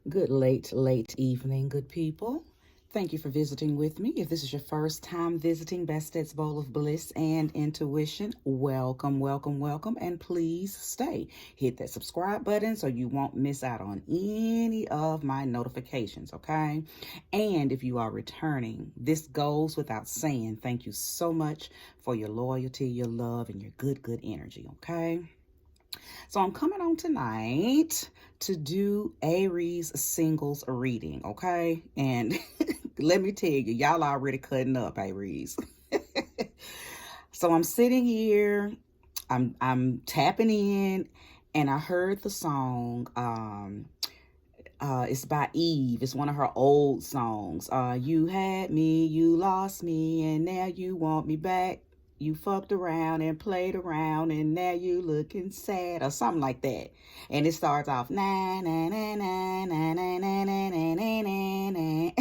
Good late evening, good people. Thank you for visiting with me. If this is your first time visiting Bastet's Bowl of Bliss and Intuition, welcome, welcome, welcome, and please stay. Hit that subscribe button so you won't miss out on any of my notifications, okay? And if you are returning, this goes without saying, thank you so much for your loyalty, your love, and your good energy, okay? So I'm coming on tonight to do Aries singles reading, okay? And let me tell you, y'all already cutting up, Aries. So I'm sitting here, I'm tapping in, and I heard the song. It's by Eve. It's one of her old songs. You had me, you lost me, and now you want me back. You fucked around and played around, and now you looking sad, or something like that. And it starts off na na na na na na na na na na na.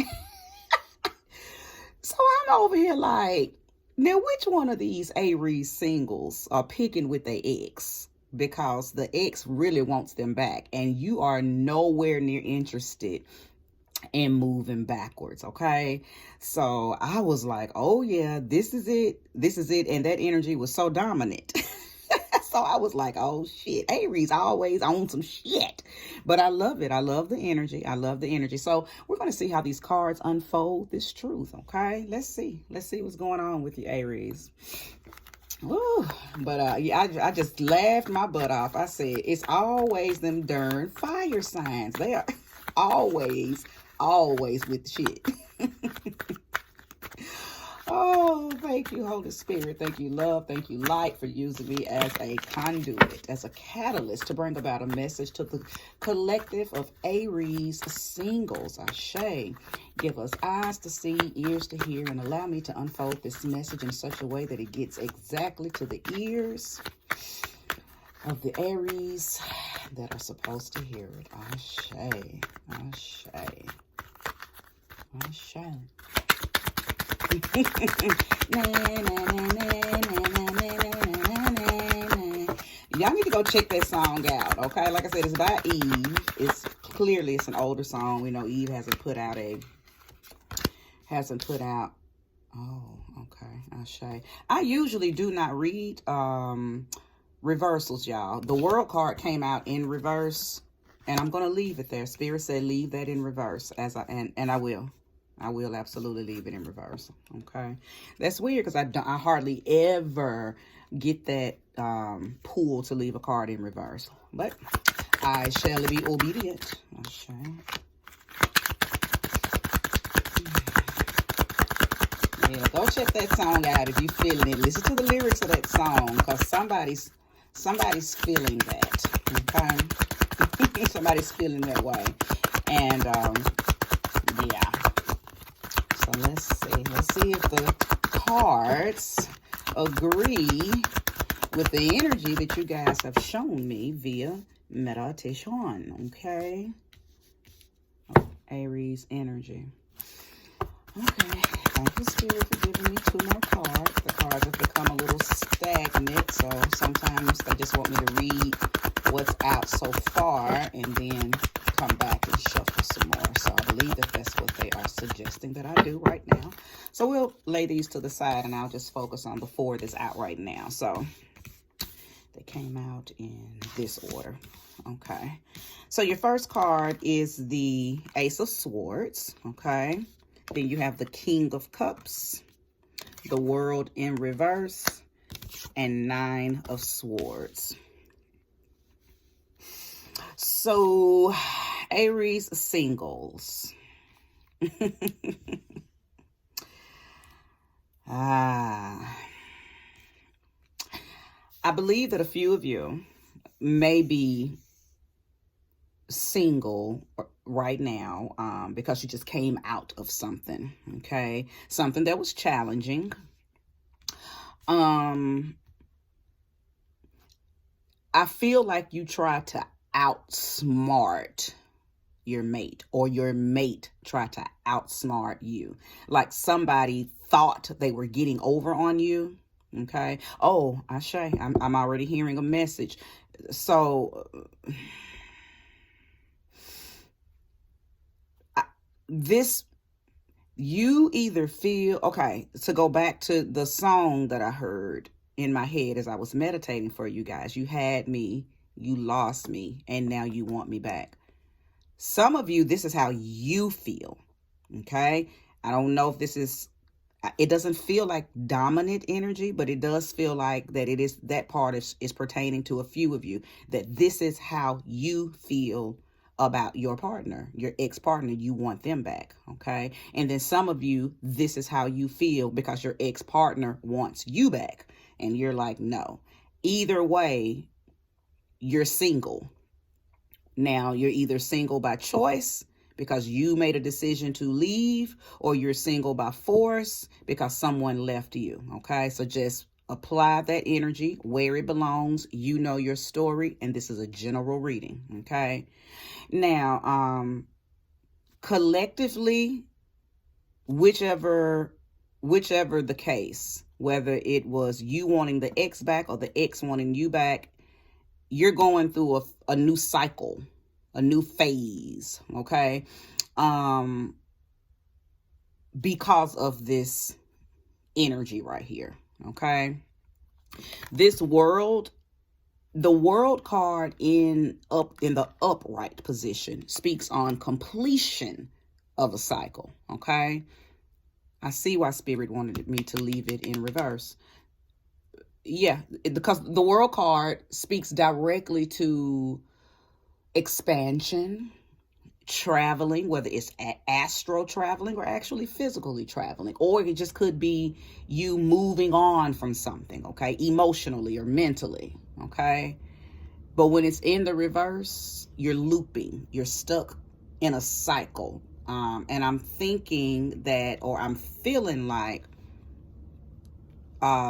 So I'm over here like, now which one of these Aries singles are picking with their ex? Because the ex really wants them back, and you are nowhere near interested in moving backwards, okay? So I was like, oh yeah, this is it, and that energy was so dominant. So I was like, oh shit, Aries always on some shit. But I love it. I love the energy. So we're going to see how these cards unfold this truth, okay? Let's see what's going on with you, Aries. Ooh, but yeah, I just laughed my butt off. I said, it's always them darn fire signs. They are always with shit. Oh, thank you, Holy Spirit. Thank you, love. Thank you, light, for using me as a conduit, as a catalyst to bring about a message to the collective of Aries singles. Ashe. Give us eyes to see, ears to hear, and allow me to unfold this message in such a way that it gets exactly to the ears of the Aries that are supposed to hear it. Ashe. Ashe. Ashe. Y'all need to go check that song out, okay? Like I said, it's by Eve. It's an older song. We know Eve hasn't put out. Oh, okay. Ashe. I usually do not read reversals, y'all. The World card came out in reverse, and I'm gonna leave it there. Spirit said leave that in reverse, and I will. I will absolutely leave it in reverse. Okay, that's weird because I hardly ever get that pull to leave a card in reverse, but I shall be obedient. I shall. Yeah, go check that song out if you're feeling it. Listen to the lyrics of that song, because somebody's feeling that. Okay, somebody's feeling that way, and yeah. So let's see if the cards agree with the energy that you guys have shown me via meditation. Okay. Oh, Aries energy. Okay. Thank you, Spirit, for giving me 2 more cards. The cards have become a little stagnant, so sometimes they just want me to read what's out so far and then come back and shuffle some more. So I believe that that's what they are suggesting that I do right now. So we'll lay these to the side, and I'll just focus on the 4 that's out right now. So they came out in this order. Okay. So your first card is the Ace of Swords. Okay. Then you have the King of Cups, the World in reverse, and 9 of Swords. So, Aries singles. I believe that a few of you may be single right now because you just came out of something, okay? Something that was challenging. I feel like you tried to outsmart your mate, or your mate tried to outsmart you. Like somebody thought they were getting over on you, okay? Oh, Ashe, I'm already hearing a message. So this, you either feel, okay, to go back to the song that I heard in my head as I was meditating for you guys. You had me, you lost me, and now you want me back. Some of you, this is how you feel. Okay. I don't know if this is, it doesn't feel like dominant energy, but it does feel like that it is, that part is pertaining to a few of you, that this is how you feel about your partner, your ex-partner. You want them back. Okay. And then some of you, this is how you feel because your ex-partner wants you back. And you're like, no. Either way, you're single. Now, you're either single by choice because you made a decision to leave, or you're single by force because someone left you. Okay. So just apply that energy where it belongs. You know your story, and this is a general reading. Okay. Now, collectively, whichever the case, whether it was you wanting the ex back or the ex wanting you back, you're going through a new cycle, a new phase. Okay. Because of this energy right here. Okay. This world, the world card in the upright position speaks on completion of a cycle. Okay. I see why Spirit wanted me to leave it in reverse. Yeah, because the world card speaks directly to expansion, traveling, whether it's astral traveling or actually physically traveling, or it just could be you moving on from something, okay, emotionally or mentally, okay. But when it's in the reverse, you're looping, you're stuck in a cycle. And I'm thinking that, or I'm feeling like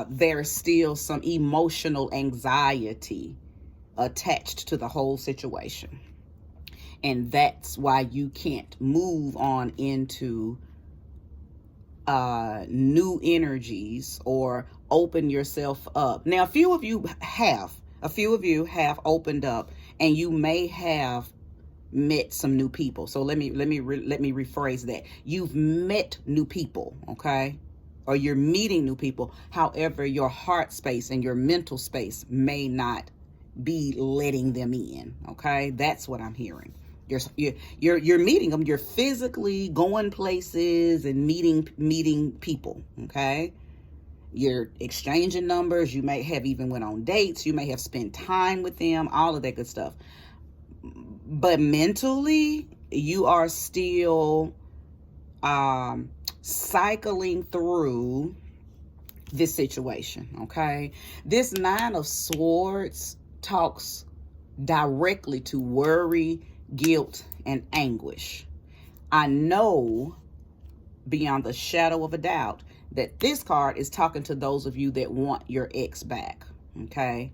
there's still some emotional anxiety attached to the whole situation. And that's why you can't move on into new energies or open yourself up. Now, a few of you have opened up, and you may have met some new people. So let me rephrase that. You've met new people, okay? Or you're meeting new people. However, your heart space and your mental space may not be letting them in, okay? That's what I'm hearing. You're meeting them. You're physically going places and meeting people, okay? You're exchanging numbers. You may have even went on dates. You may have spent time with them, all of that good stuff. But mentally, you are still cycling through this situation, okay? This Nine of Swords talks directly to worry, guilt, and anguish. I know beyond the shadow of a doubt that this card is talking to those of you that want your ex back, okay?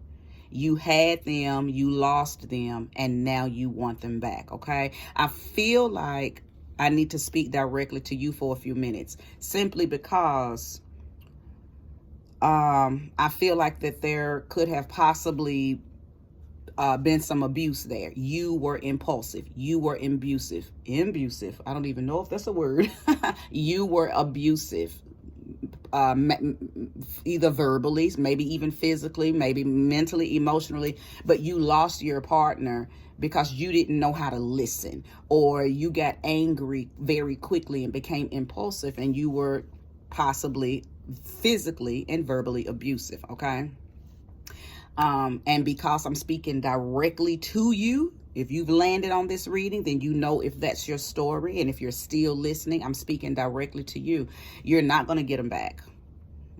You had them, you lost them, and now you want them back, okay? I feel like I need to speak directly to you for a few minutes, simply because I feel like that there could have possibly been some abuse there. You were impulsive. You were abusive. I don't even know if that's a word. You were abusive. Either verbally, maybe even physically, maybe mentally, emotionally, but you lost your partner because you didn't know how to listen, or you got angry very quickly and became impulsive, and you were possibly physically and verbally abusive, okay? And because I'm speaking directly to you, if you've landed on this reading, then you know if that's your story. And if you're still listening, I'm speaking directly to you. You're not going to get them back.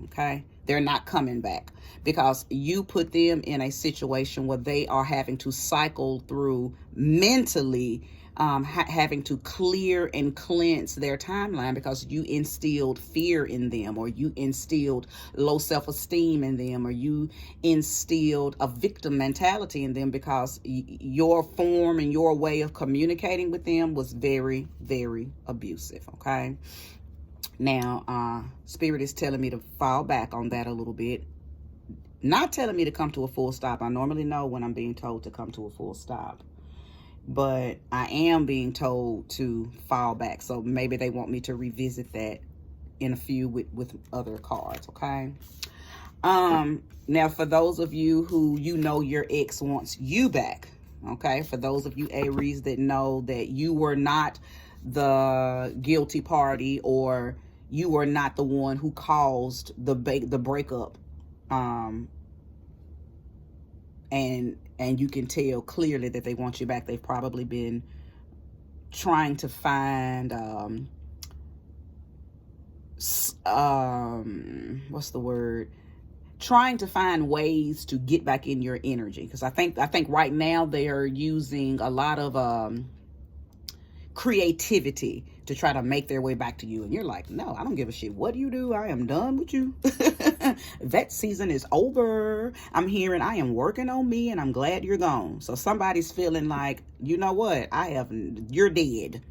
Okay? They're not coming back because you put them in a situation where they are having to cycle through mentally, having to clear and cleanse their timeline because you instilled fear in them, or you instilled low self-esteem in them, or you instilled a victim mentality in them because your form and your way of communicating with them was very, very abusive, okay? Now, Spirit is telling me to fall back on that a little bit. Not telling me to come to a full stop. I normally know when I'm being told to come to a full stop. but I am being told to fall back. So maybe they want me to revisit that in a few with other cards, okay? Now for those of you who your ex wants you back, okay? For those of you Aries that know that you were not the guilty party, or you were not the one who caused the breakup, and you can tell clearly that they want you back. They've probably been trying to find what's the word, trying to find ways to get back in your energy, because I think right now they are using a lot of creativity to try to make their way back to you, and you're like, no, I don't give a shit what you do. I am done with you. That season is over. I'm hearing I am working on me, and I'm glad you're gone. So somebody's feeling like, you know what, you're dead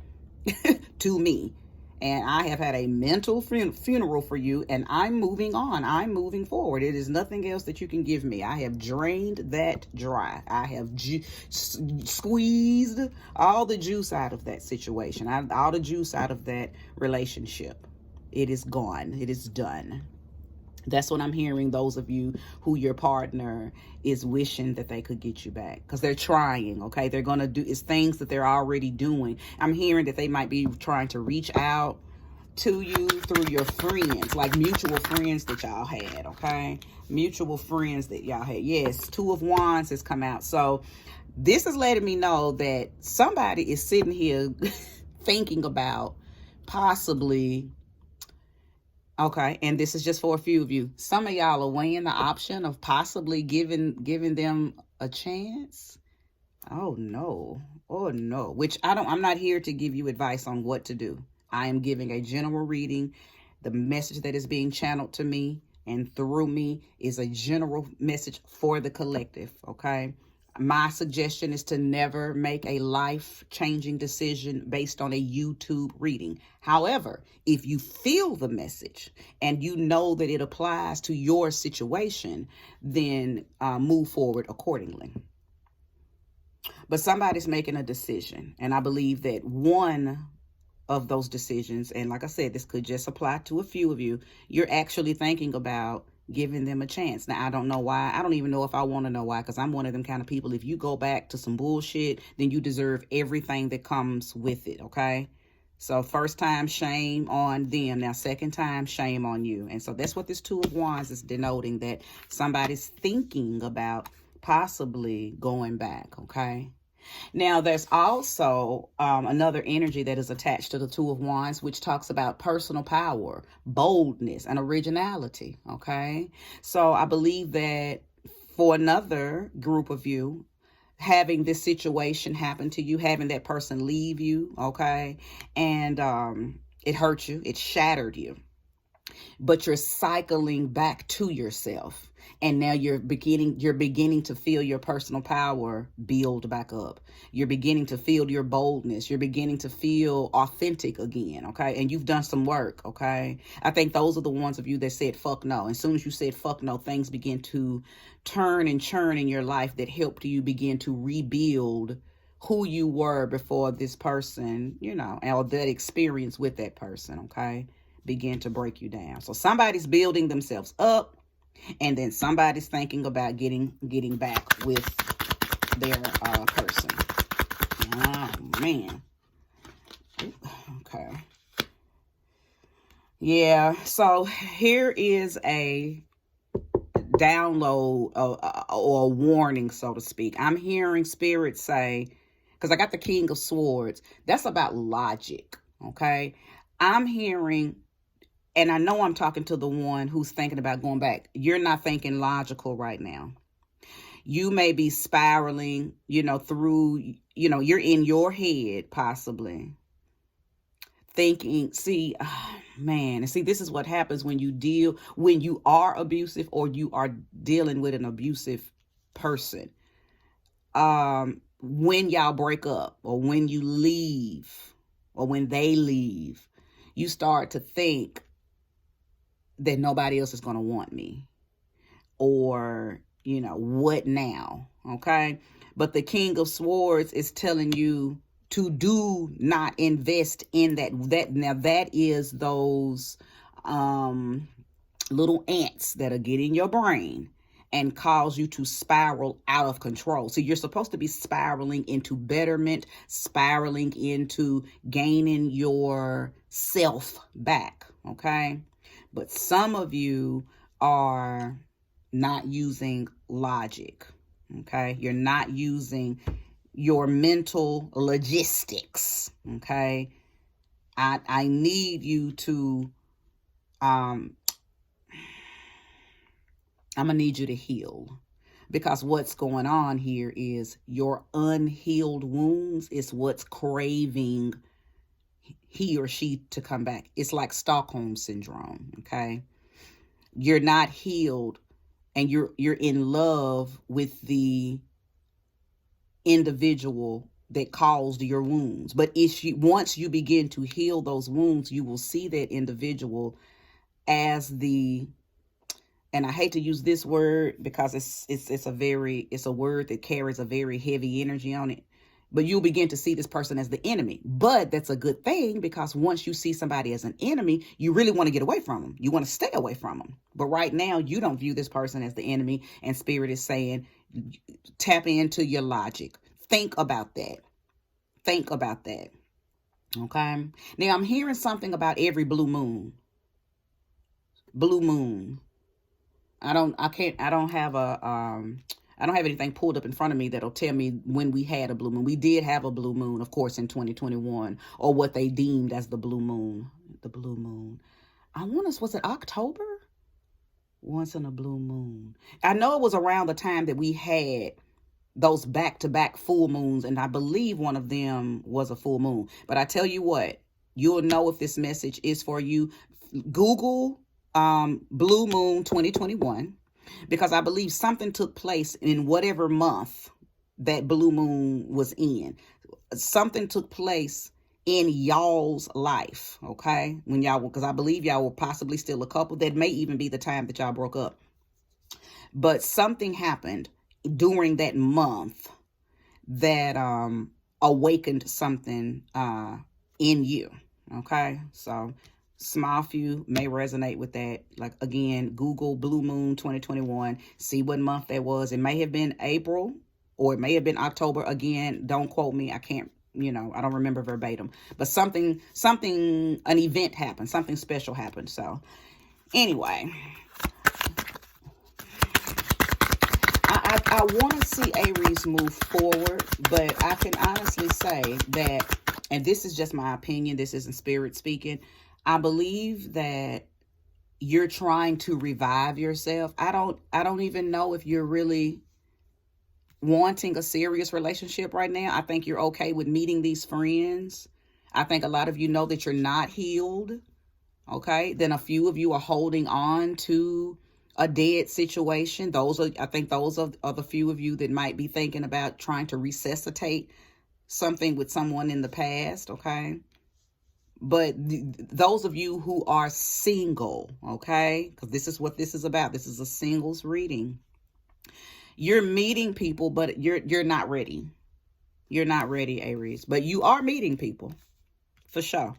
to me, and I have had a mental funeral for you, and I'm moving on. I'm moving forward. It is nothing else that you can give me. I have drained that dry. I have squeezed all the juice out of that situation, all the juice out of that relationship. It is gone. It is done. That's what I'm hearing, those of you who your partner is wishing that they could get you back, because they're trying, okay? They're going to do, it's things that they're already doing. I'm hearing that they might be trying to reach out to you through your friends, like mutual friends that y'all had, okay? Mutual friends that y'all had. Yes, Two of Wands has come out. So this is letting me know that somebody is sitting here thinking about possibly... Okay, and this is just for a few of you. Some of y'all are weighing the option of possibly giving them a chance. Oh no. Oh no. Which I'm not here to give you advice on what to do. I am giving a general reading. The message that is being channeled to me and through me is a general message for the collective, okay? My suggestion is to never make a life-changing decision based on a YouTube reading. However, if you feel the message and you know that it applies to your situation, then move forward accordingly. But somebody's making a decision, and I believe that one of those decisions, and like I said, this could just apply to a few of you, you're actually thinking about giving them a chance. Now, I don't know why. I don't even know if I want to know why, because I'm one of them kind of people. If you go back to some bullshit, then you deserve everything that comes with it, okay? So first time, shame on them. Now, second time, shame on you. And so that's what this Two of Wands is denoting, that somebody's thinking about possibly going back, okay? Now, there's also another energy that is attached to the Two of Wands, which talks about personal power, boldness, and originality, okay? So I believe that for another group of you, having this situation happen to you, having that person leave you, okay? And it hurt you, it shattered you. But you're cycling back to yourself. And now you're beginning to feel your personal power build back up. You're beginning to feel your boldness. You're beginning to feel authentic again, okay? And you've done some work, okay? I think those are the ones of you that said fuck no. As soon as you said fuck no, things begin to turn and churn in your life that helped you begin to rebuild who you were before this person, or that experience with that person, okay? Begin to break you down. So somebody's building themselves up, and then somebody's thinking about getting back with their person. Oh man. Okay. Yeah. So here is a download or a warning, so to speak. I'm hearing Spirit say, because I got the King of Swords, that's about logic. Okay. I'm hearing, and I know I'm talking to the one who's thinking about going back. You're not thinking logical right now. You may be spiraling, through, you're in your head possibly thinking, man, and see, this is what happens when you are abusive, or you are dealing with an abusive person. When y'all break up, or when you leave, or when they leave, you start to think that nobody else is going to want me, or you know, what now? Okay. But the King of Swords is telling you to do not invest in that. Now that is those little ants that are getting your brain and cause you to spiral out of control. So you're supposed to be spiraling into betterment, spiraling into gaining your self back. Okay. But some of you are not using logic. Okay. You're not using your mental logistics. Okay. I need you to, I'm going to need you to heal, because what's going on here is your unhealed wounds is what's craving he or she to come back. It's like Stockholm syndrome. Okay. You're not healed and you're in love with the individual that caused your wounds. But once you begin to heal those wounds, you will see that individual as the, and I hate to use this word because it's a word that carries a very heavy energy on it, but you'll begin to see this person as the enemy. But that's a good thing, because once you see somebody as an enemy, you really want to get away from them. You want to stay away from them. But right now, you don't view this person as the enemy, and Spirit is saying, tap into your logic. Think about that. Think about that. Okay. Now I'm hearing something about every blue moon. Blue moon. I don't have anything pulled up in front of me that'll tell me when we had a blue moon. We did have a blue moon, of course, in 2021, or what they deemed as the blue moon. The blue moon. Was it October? Once in a blue moon. I know it was around the time that we had those back-to-back full moons, and I believe one of them was a full moon. But I tell you what, you'll know if this message is for you. Google blue moon 2021, because I believe something took place in whatever month that blue moon was in. Something took place in y'all's life, okay? When y'all, because I believe y'all were possibly still a couple. That may even be the time that y'all broke up. But something happened during that month that awakened something in you, okay? So small few may resonate with that. Like, again, Google blue moon 2021, see what month that was. It may have been April, or it may have been October. Again, don't quote me. I can't, I don't remember verbatim, but an event happened, something special happened. So anyway, I want to see Aries move forward, but I can honestly say that, and this is just my opinion, this isn't Spirit speaking, I believe that you're trying to revive yourself. I don't even know if you're really wanting a serious relationship right now. I think you're okay with meeting these friends. I think a lot of you know that you're not healed. Okay. Then a few of you are holding on to a dead situation. I think those are the few of you that might be thinking about trying to resuscitate something with someone in the past. Okay. But those of you who are single, okay, because this is what this is about. This is a singles reading. You're meeting people, but you're not ready. You're not ready, Aries. But you are meeting people, for sure.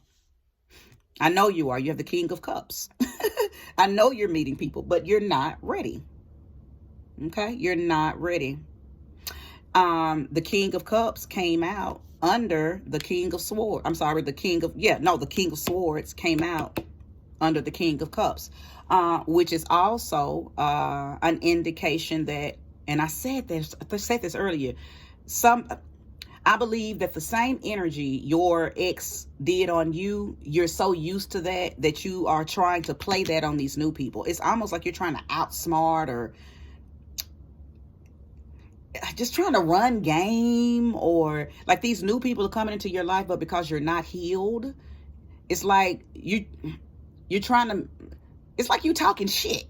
I know you are. You have the King of Cups. I know you're meeting people, but you're not ready. Okay? You're not ready. The King of Cups came out under the King of Swords. I'm sorry, the King of Swords came out under the King of Cups, which is also an indication that, and I said this earlier, I believe that the same energy your ex did on you, you're so used to that you are trying to play that on these new people. It's almost like you're trying to outsmart or just trying to run game, or like these new people are coming into your life, but because you're not healed, it's like you're trying to, it's like you talking shit.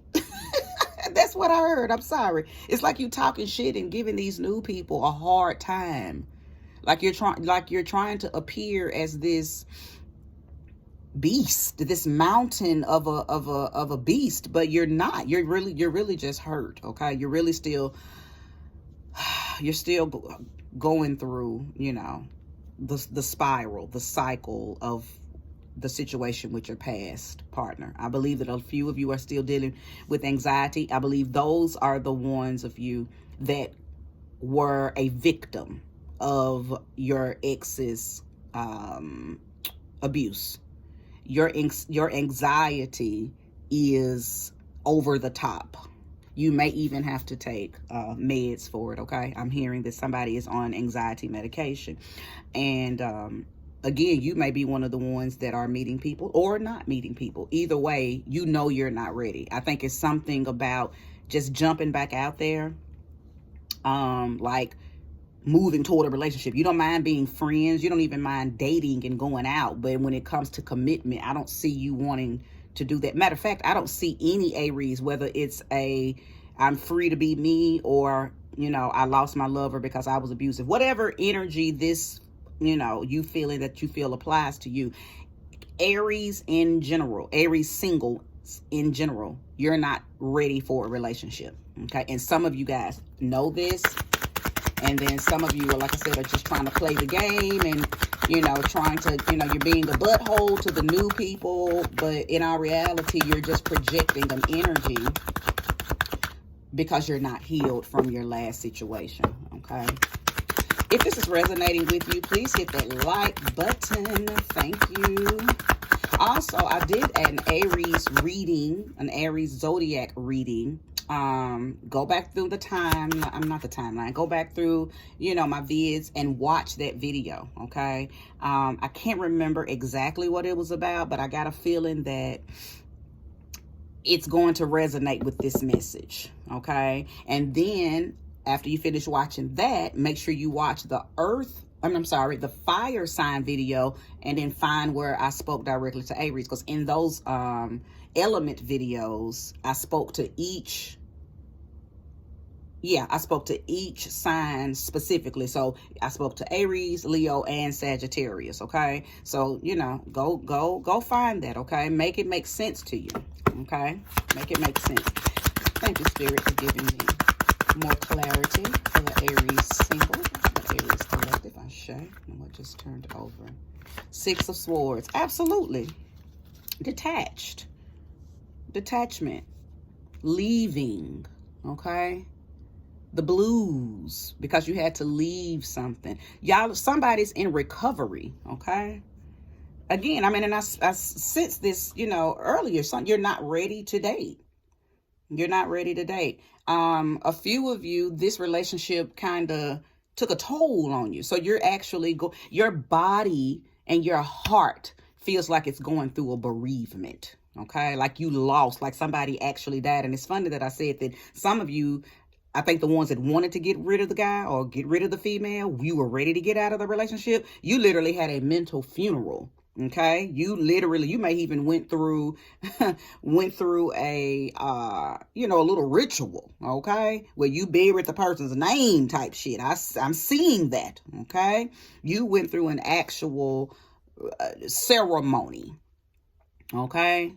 That's what I heard. I'm sorry. It's like you talking shit and giving these new people a hard time. Like you're trying to appear as this beast, this mountain of a beast, but you're not. You're really just hurt. Okay, you're still going through, you know, the spiral, the cycle of the situation with your past partner. I believe that a few of you are still dealing with anxiety. I believe those are the ones of you that were a victim of your ex's abuse. Your anxiety is over the top. You may even have to take meds for it, okay? I'm hearing that somebody is on anxiety medication. And again, you may be one of the ones that are meeting people or not meeting people. Either way, you know you're not ready. I think it's something about just jumping back out there, like moving toward a relationship. You don't mind being friends. You don't even mind dating and going out. But when it comes to commitment, I don't see you wanting to do that. Matter of fact, I don't see any Aries, whether it's I'm free to be me, or, you know, I lost my lover because I was abusive. Whatever energy this, you know, you feel applies to you. Aries in general, Aries single in general, you're not ready for a relationship. Okay. And some of you guys know this. And then some of you are, like I said, are just trying to play the game and, you know, trying to, you know, you're being a butthole to the new people. But in our reality, you're just projecting an energy because you're not healed from your last situation. Okay. If this is resonating with you, please hit that like button. Thank you. Also, I did an Aries reading, an Aries zodiac reading. Go back through the timeline. Go back through, you know, my vids and watch that video. Okay. I can't remember exactly what it was about, but I got a feeling that it's going to resonate with this message. Okay. And then after you finish watching that, make sure you watch the the fire sign video, and then find where I spoke directly to Aries. Because in those element videos, I spoke to each sign specifically. So I spoke to Aries, Leo, and Sagittarius. Okay. So, you know, go find that. Okay. Make it make sense to you. Okay. Make it make sense. Thank you, Spirit, for giving me more clarity for the Aries single, the Aries collective. I share. What just turned over? Six of Swords. Absolutely. Detachment. Leaving. Okay. The blues, because you had to leave something. Y'all, somebody's in recovery. Okay. Again, I mean, and I sensed this, you know, earlier. You're not ready to date. You're not ready to date. A few of you, this relationship kind of took a toll on you. So you're actually your body and your heart feels like it's going through a bereavement. Okay. Like you lost, like somebody actually died. And it's funny that I said that some of you, I think the ones that wanted to get rid of the guy or get rid of the female, you were ready to get out of the relationship. You literally had a mental funeral. Okay. You may even went through a, you know, a little ritual. Okay. Where you buried the person's name type shit. I'm seeing that. Okay. You went through an actual ceremony. Okay.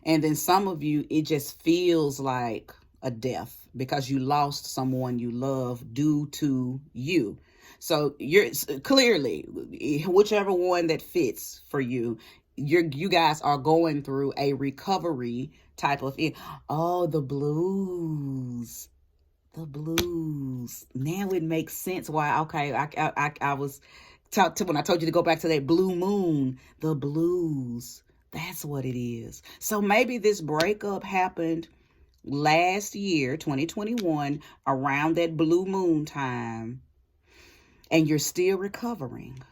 And then some of you, it just feels like a death because you lost someone you love due to you. So you're clearly, whichever one that fits for you, you guys are going through a recovery type of thing. Oh, the blues. Now it makes sense why. Okay, I was when I told you to go back to that blue moon, the blues. That's what it is. So maybe this breakup happened last year, 2021, around that blue moon time, and you're still recovering.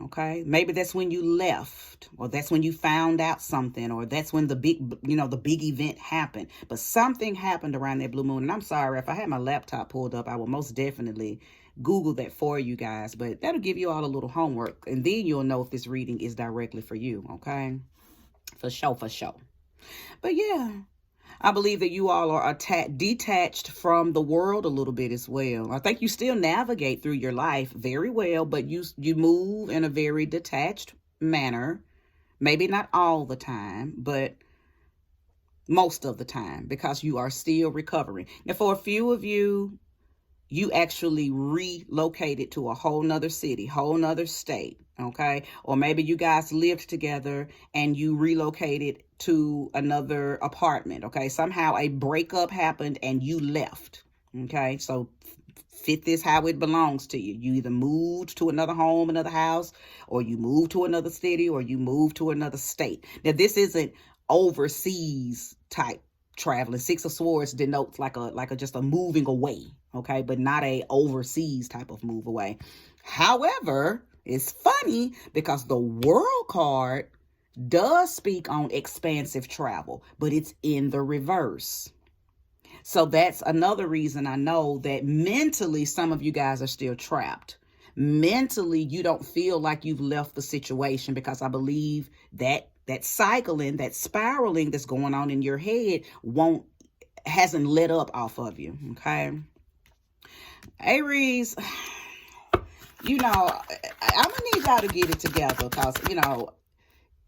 Okay. Maybe that's when you left, or that's when you found out something, or that's when the big event happened. But something happened around that blue moon. And I'm sorry, if I had my laptop pulled up, I would most definitely Google that for you guys, but that'll give you all a little homework, and then you'll know if this reading is directly for you. Okay. For sure. But yeah, I believe that you all are detached from the world a little bit as well. I think you still navigate through your life very well, but you move in a very detached manner, Maybe not all the time, but most of the time, because you are still recovering. Now, for a few of you, you actually relocated to a whole nother city, whole nother state, okay? Or maybe you guys lived together and you relocated to another apartment, okay? Somehow a breakup happened and you left, okay? So fit this how it belongs to you. You either moved to another home, another house, or you moved to another city, or you moved to another state. Now, this isn't overseas type traveling. Six of Swords denotes like a just a moving away, okay, but not a overseas type of move away. However, it's funny because the World card does speak on expansive travel, but it's in the reverse. So that's another reason I know that mentally some of you guys are still trapped. Mentally, you don't feel like you've left the situation, because I believe that cycling, that spiraling that's going on in your head hasn't let up off of you, okay? Aries, I'm gonna need y'all to get it together, because,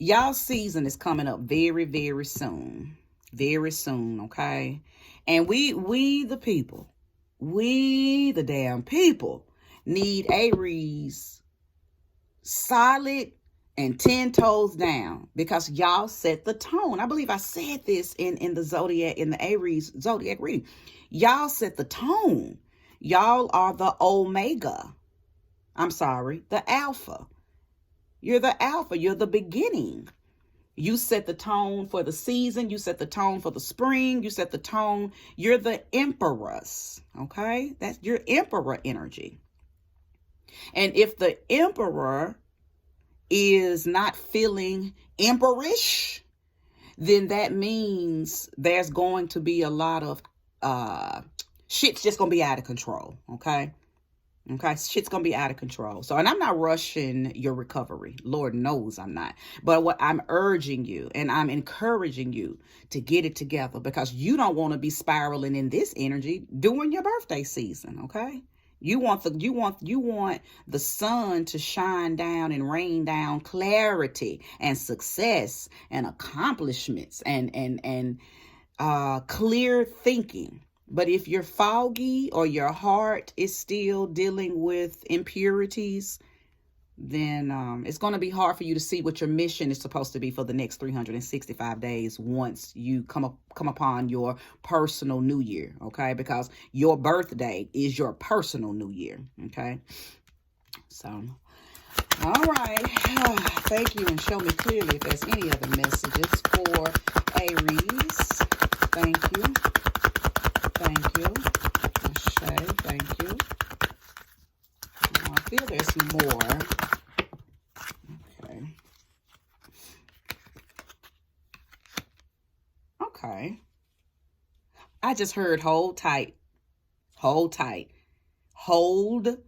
y'all season is coming up very, very soon. Very soon, okay? And we the people, we the damn people need Aries solid and 10 toes down, because y'all set the tone. I believe I said this in the zodiac, in the Aries zodiac reading. Y'all set the tone. Y'all are the omega. I'm sorry, the alpha. You're the alpha. You're the beginning. You set the tone for the season. You set the tone for the spring. You set the tone. You're the empress, okay? That's your emperor energy. And if the emperor is not feeling emperish, then that means there's going to be a lot of shit's just going to be out of control, okay? Okay, shit's gonna be out of control. So, and I'm not rushing your recovery. Lord knows I'm not. But what I'm urging you and I'm encouraging you to get it together, because you don't want to be spiraling in this energy during your birthday season. Okay, you want the sun to shine down and rain down clarity and success and accomplishments and clear thinking. But if you're foggy or your heart is still dealing with impurities, then it's going to be hard for you to see what your mission is supposed to be for the next 365 days once you come upon your personal new year, okay? Because your birthday is your personal new year, okay? So, all right. Thank you, and show me clearly if there's any other messages for Aries. Thank you. Thank you. Ashe, thank you. I feel there's more. Okay. Okay. I just heard hold tight. Hold tight. Hold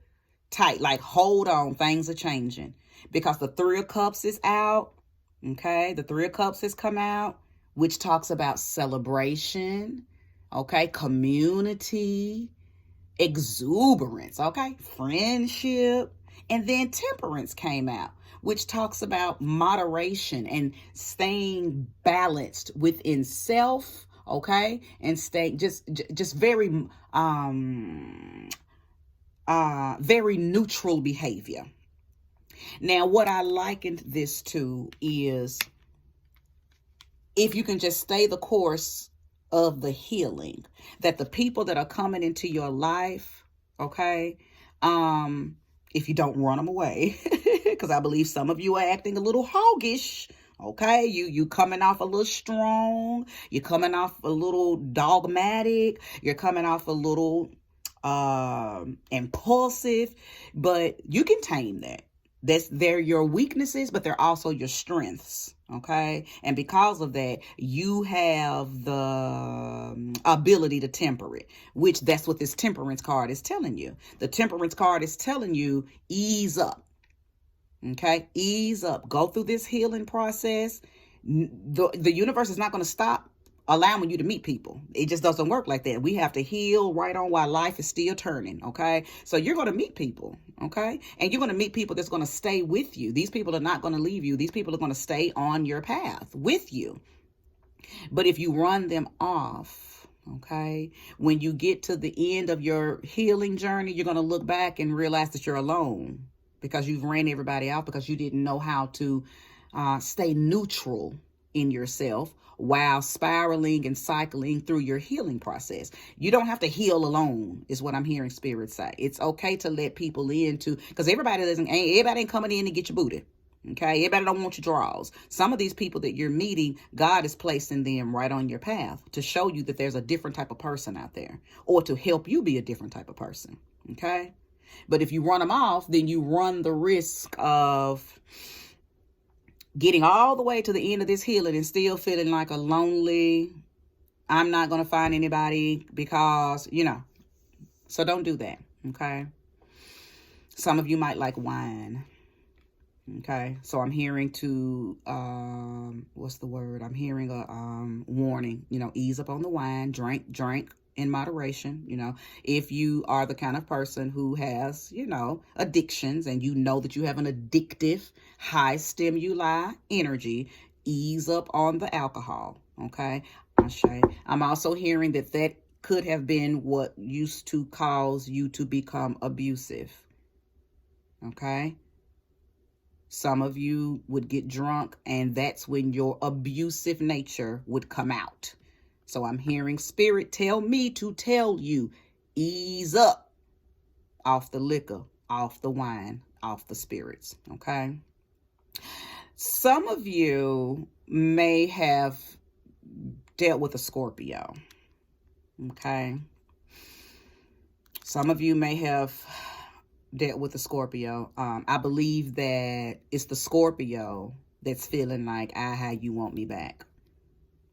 tight. Like hold on. Things are changing. Because the Three of Cups is out. Okay. The Three of Cups has come out, which talks about celebration. Okay, community, exuberance, okay, friendship, and then Temperance came out, which talks about moderation and staying balanced within self, okay, and staying just very very neutral behavior. Now, what I likened this to is if you can just stay the course of the healing, that the people that are coming into your life, okay, if you don't run them away, because I believe some of you are acting a little hoggish, okay, you coming off a little strong, you're coming off a little dogmatic, you're coming off a little impulsive, but you can tame that. They're your weaknesses, but they're also your strengths. Okay. And because of that, you have the ability to temper it, which that's what this Temperance card is telling you. The Temperance card is telling you, ease up. Okay. Ease up. Go through this healing process. The universe is not going to stop allowing you to meet people. It just doesn't work like that. We have to heal right on while life is still turning, okay? So you're going to meet people, okay? And you're going to meet people that's going to stay with you. These people are not going to leave you. These people are going to stay on your path with you. But if you run them off, okay, when you get to the end of your healing journey, you're going to look back and realize that you're alone because you've ran everybody out because you didn't know how to stay neutral in yourself while spiraling and cycling through your healing process. You don't have to heal alone, is what I'm hearing Spirit say. It's okay to let people in too, because everybody ain't coming in to get your booty. Okay, everybody don't want your draws. Some of these people that you're meeting, God is placing them right on your path to show you that there's a different type of person out there, or to help you be a different type of person. Okay, but if you run them off, then you run the risk of getting all the way to the end of this healing and still feeling like a lonely, I'm not going to find anybody because, so don't do that. Okay. Some of you might like wine. Okay. So I'm hearing what's the word? I'm hearing a warning, ease up on the wine, drink in moderation. If you are the kind of person who has, addictions, and that you have an addictive, high stimuli energy, ease up on the alcohol. Okay. I'm also hearing that could have been what used to cause you to become abusive. Okay. Some of you would get drunk, and that's when your abusive nature would come out. So I'm hearing Spirit tell me to tell you, ease up off the liquor, off the wine, off the spirits, okay? Some of you may have dealt with a Scorpio, okay? Some of you may have dealt with a Scorpio. I believe that it's the Scorpio that's feeling like, how you want me back.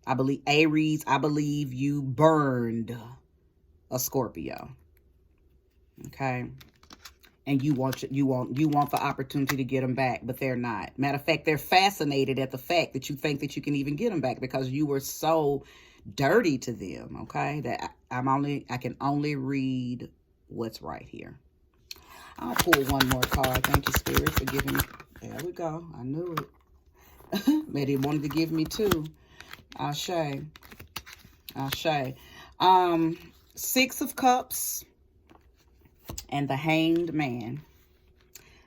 I believe Aries, you burned a Scorpio. Okay. And you want the opportunity to get them back, but they're not. Matter of fact, they're fascinated at the fact that you think that you can even get them back because you were so dirty to them. Okay. That I can only read what's right here. I'll pull one more card. Thank you, Spirit, for giving me. There we go. I knew it. Maybe it wanted to give me two. Ashe. Six of Cups and the Hanged Man.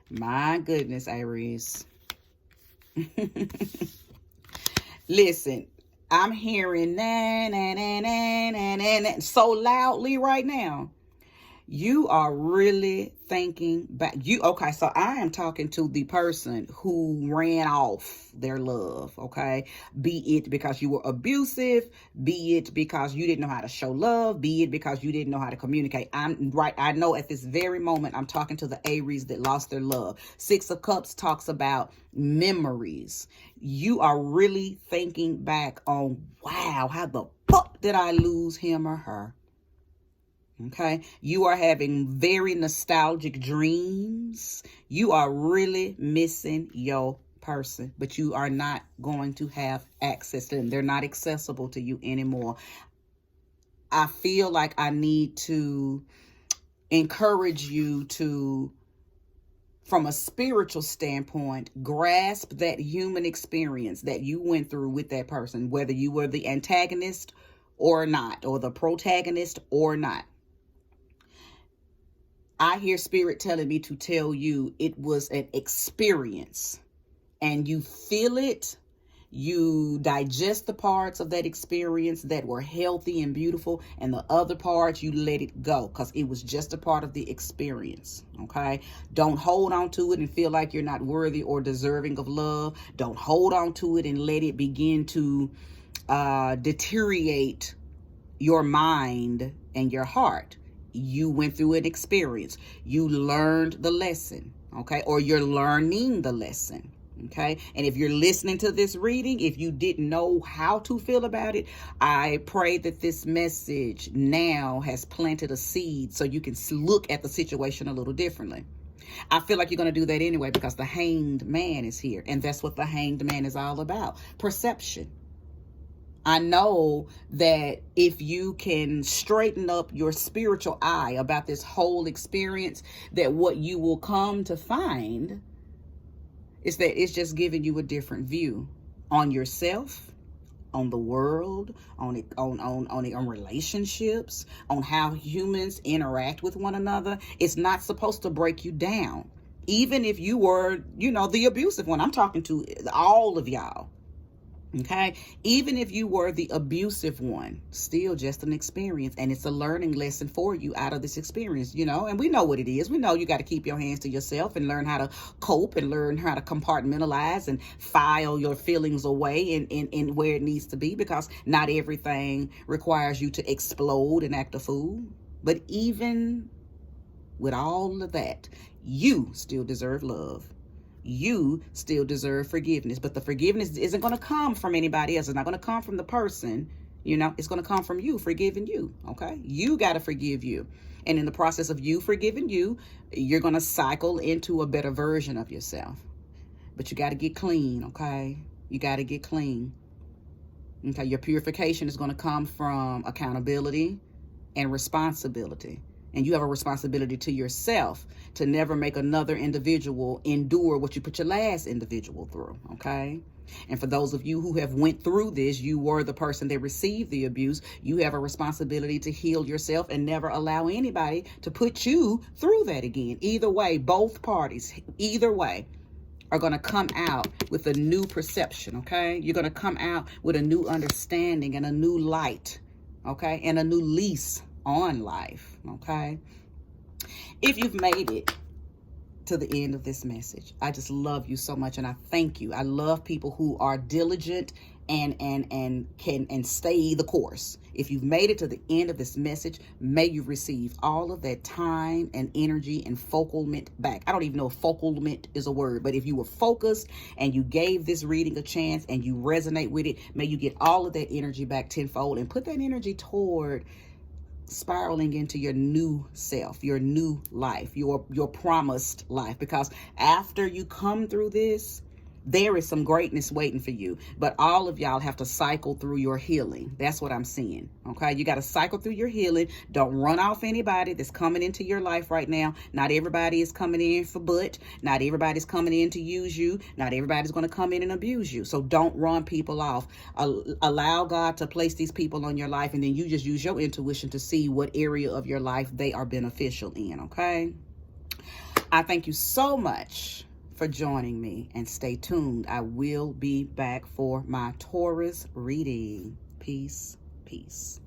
My goodness, Aries. Listen, I'm hearing na so loudly right now. You are really thinking back. Okay, so I am talking to the person who ran off their love, okay? Be it because you were abusive, be it because you didn't know how to show love, be it because you didn't know how to communicate. I know at this very moment, I'm talking to the Aries that lost their love. Six of Cups talks about memories. You are really thinking back on, wow, how the fuck did I lose him or her? Okay, you are having very nostalgic dreams. You are really missing your person, but you are not going to have access to them. They're not accessible to you anymore. I feel like I need to encourage you to, from a spiritual standpoint, grasp that human experience that you went through with that person, whether you were the antagonist or not, or the protagonist or not. I hear Spirit telling me to tell you it was an experience, and you feel it. You digest the parts of that experience that were healthy and beautiful, and the other parts you let it go because it was just a part of the experience. Okay, don't hold on to it and feel like you're not worthy or deserving of love. Don't hold on to it and let it begin to deteriorate your mind and your heart. You went through an experience. You learned the lesson, okay? Or you're learning the lesson, okay? And if you're listening to this reading, if you didn't know how to feel about it, I pray that this message now has planted a seed so you can look at the situation a little differently. I feel like you're going to do that anyway because the Hanged Man is here, and that's what the Hanged Man is all about. Perception. I know that if you can straighten up your spiritual eye about this whole experience, that what you will come to find is that it's just giving you a different view on yourself, on the world, on relationships, on how humans interact with one another. It's not supposed to break you down. Even if you were, you know, the abusive one. I'm talking to all of y'all. Okay, even if you were the abusive one, still just an experience, and it's a learning lesson for you out of this experience, you know. And we know what it is. We know you got to keep your hands to yourself and learn how to cope and learn how to compartmentalize and file your feelings away in where it needs to be, because not everything requires you to explode and act a fool. But even with all of that, you still deserve love. You still deserve forgiveness, but the forgiveness isn't going to come from anybody else. It's not going to come from the person, you know. It's going to come from you forgiving you. Okay, you got to forgive you, and in the process of you forgiving you, you're going to cycle into a better version of yourself. But you got to get clean. Okay, you got to get clean. Okay, your purification is going to come from accountability and responsibility. And you have a responsibility to yourself to never make another individual endure what you put your last individual through, okay? And for those of you who have went through this, you were the person that received the abuse. You have a responsibility to heal yourself and never allow anybody to put you through that again. Either way, both parties, either way, are going to come out with a new perception, okay? You're going to come out with a new understanding and a new light, okay? And a new lease on life, okay? If you've made it to the end of this message, I just love you so much, and I thank you. I love people who are diligent and can stay the course. If you've made it to the end of this message, may you receive all of that time and energy and focalement back. I don't even know if focalement is a word, but if you were focused and you gave this reading a chance and you resonate with it, may you get all of that energy back tenfold and put that energy toward spiraling into your new self, your new life, your promised life. Because after you come through this, there is some greatness waiting for you. But all of y'all have to cycle through your healing. That's what I'm seeing. Okay, you got to cycle through your healing. Don't run off anybody that's coming into your life right now. Not everybody is coming in for butt. Not everybody's coming in to use you. Not everybody's going to come in and abuse you. So don't run people off. Allow God to place these people on your life, and then you just use your intuition to see what area of your life they are beneficial in. Okay, I thank you so much for joining me, and stay tuned. I will be back for my Taurus reading. Peace, peace.